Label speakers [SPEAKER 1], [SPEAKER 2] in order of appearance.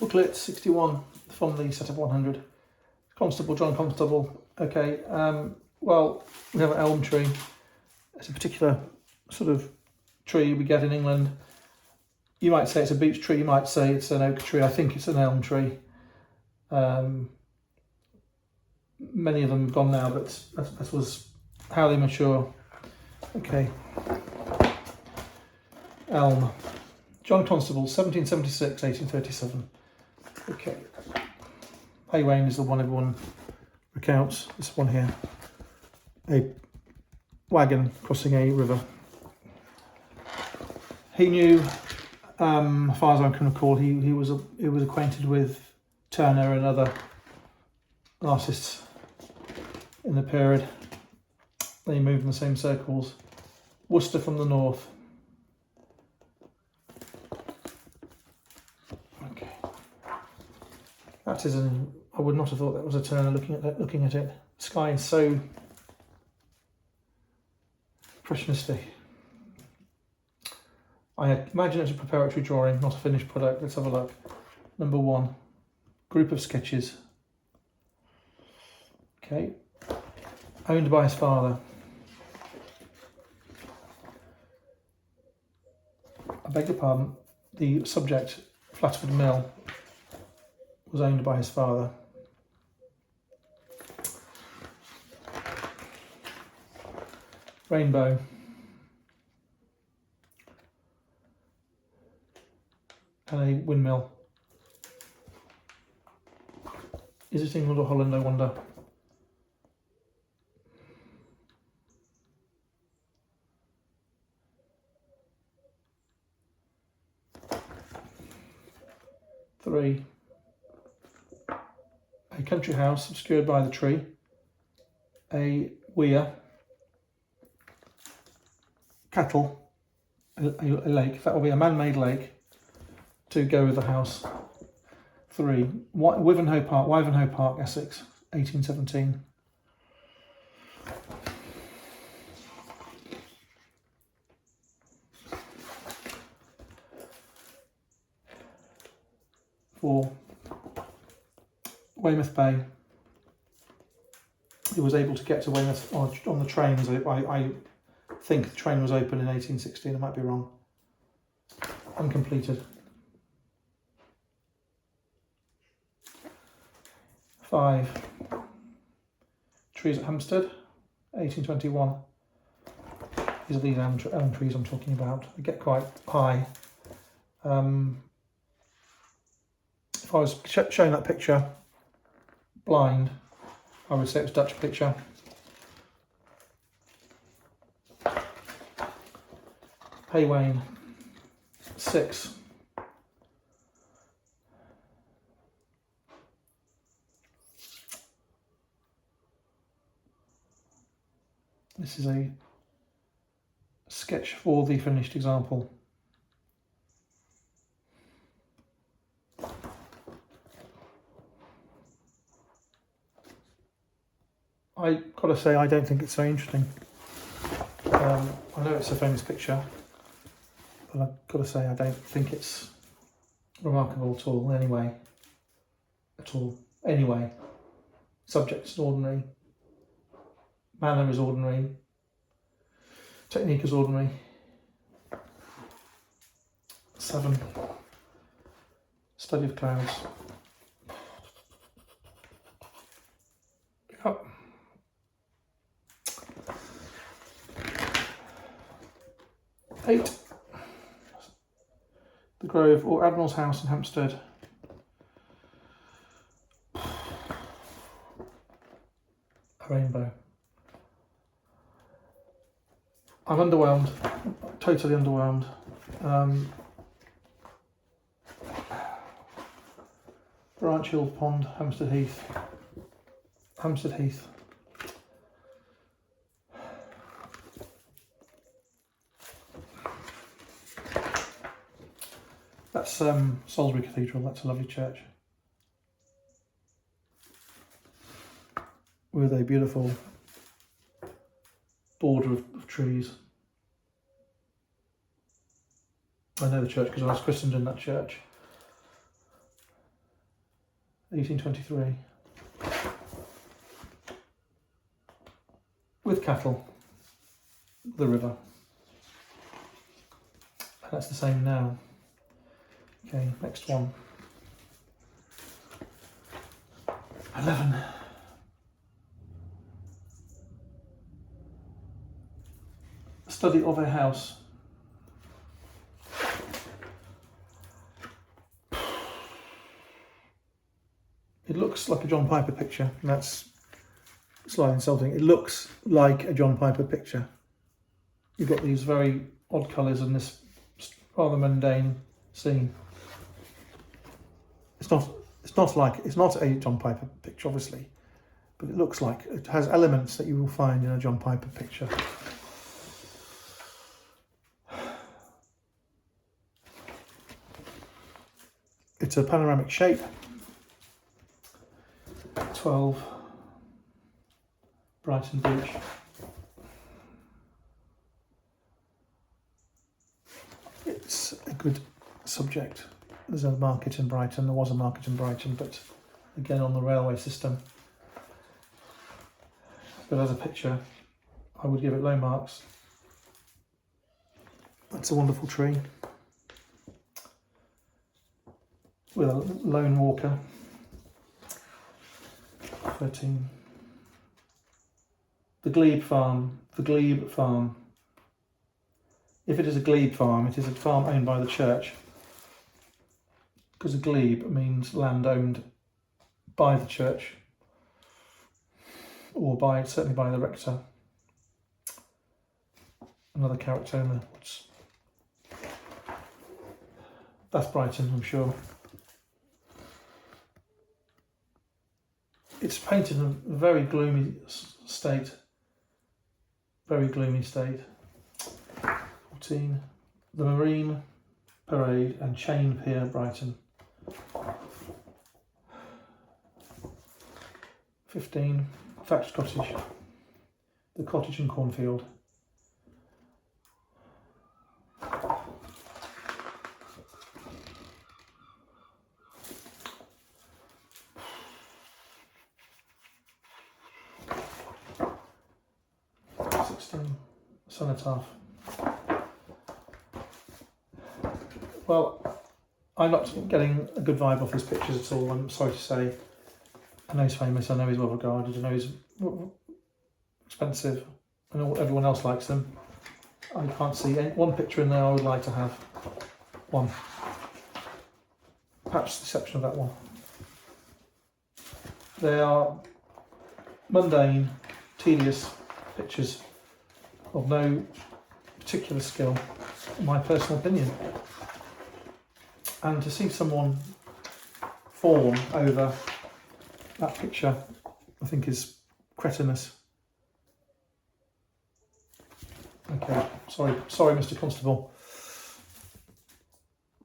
[SPEAKER 1] Booklet 61, fondly set of 100. Constable, John Constable. Okay, well, we have an elm tree. It's a particular sort of tree we get in England. You might say it's a beech tree, you might say it's an oak tree. I think it's an elm tree. Many of them have gone now, but that was how they mature. Okay. Elm. John Constable, 1776, 1837. Okay. Hay Wain is the one everyone recounts. This one here. A wagon crossing a river. He knew, as far as I can recall, he was acquainted with Turner and other artists in the period. They moved in the same circles. Worcester from the north. Okay, that is an. I would not have thought that was a Turner looking at it. The sky is so impressionistic. I imagine it's a preparatory drawing, not a finished product. Let's have a look. Number 1, group of sketches. Okay, owned by his father. I beg your pardon, the subject, Flatford Mill, was owned by his father. Rainbow. And a windmill. Is it England or Holland, I wonder? Three. A country house obscured by the tree. A weir. Cattle. A lake. That will be a man-made lake to go with the house. 3. Wivenhoe Park, Essex, 1817. For Weymouth Bay, he was able to get to Weymouth on the train. I think the train was open in 1816, I might be wrong. Uncompleted. 5. Trees at Hampstead, 1821. These are these elm trees I'm talking about. They get quite high. If I was showing that picture blind, I would say it's a Dutch picture. Hay Wain, 6. This is a sketch for the finished example. I gotta say, I don't think it's so interesting. I know it's a famous picture, but I've gotta say, I don't think it's remarkable at all, anyway. Anyway, subject is ordinary. Manner is ordinary. Technique is ordinary. 7. Study of clouds. Yep. 8. The Grove or Admiral's House in Hampstead. A rainbow. I'm underwhelmed, totally underwhelmed. Branch Hill Pond, Hampstead Heath. Hampstead Heath. That's Salisbury Cathedral, that's a lovely church. With a beautiful border of trees. I know the church because I was christened in that church. 1823. With cattle, the river. And that's the same now. Okay, next one. 11. Study of a house. It looks like a John Piper picture, and that's slightly insulting. It looks like a John Piper picture. You've got these very odd colours and this rather mundane scene. It's not a John Piper picture, obviously, but it looks like it has elements that you will find in a John Piper picture. It's a panoramic shape. 12, Brighton Beach. It's a good subject. There's a market in Brighton. There was a market in Brighton, but again on the railway system. But as a picture, I would give it low marks. That's a wonderful tree with a lone walker. 13. The glebe farm. The glebe farm. If it is a glebe farm, it is a farm owned by the church. Because a glebe means land owned by the church, or certainly by the rector. Another character in the woods. That's Brighton, I'm sure. It's painted in a very gloomy state. Very gloomy state. 14. The Marine Parade and Chain Pier, Brighton. 15. Thatched cottage. The cottage in cornfield. 16. Cenotaph. Well, I'm not getting a good vibe off his pictures at all, I'm sorry to say. I know he's famous, I know he's well regarded, I know he's expensive, I know everyone else likes them. I can't see one picture in there I would like to have. One. Perhaps the exception of that one. They are mundane, tedious pictures of no particular skill, in my personal opinion. And to see someone fawn over that picture, I think is cretinous. Okay, sorry Mr. Constable.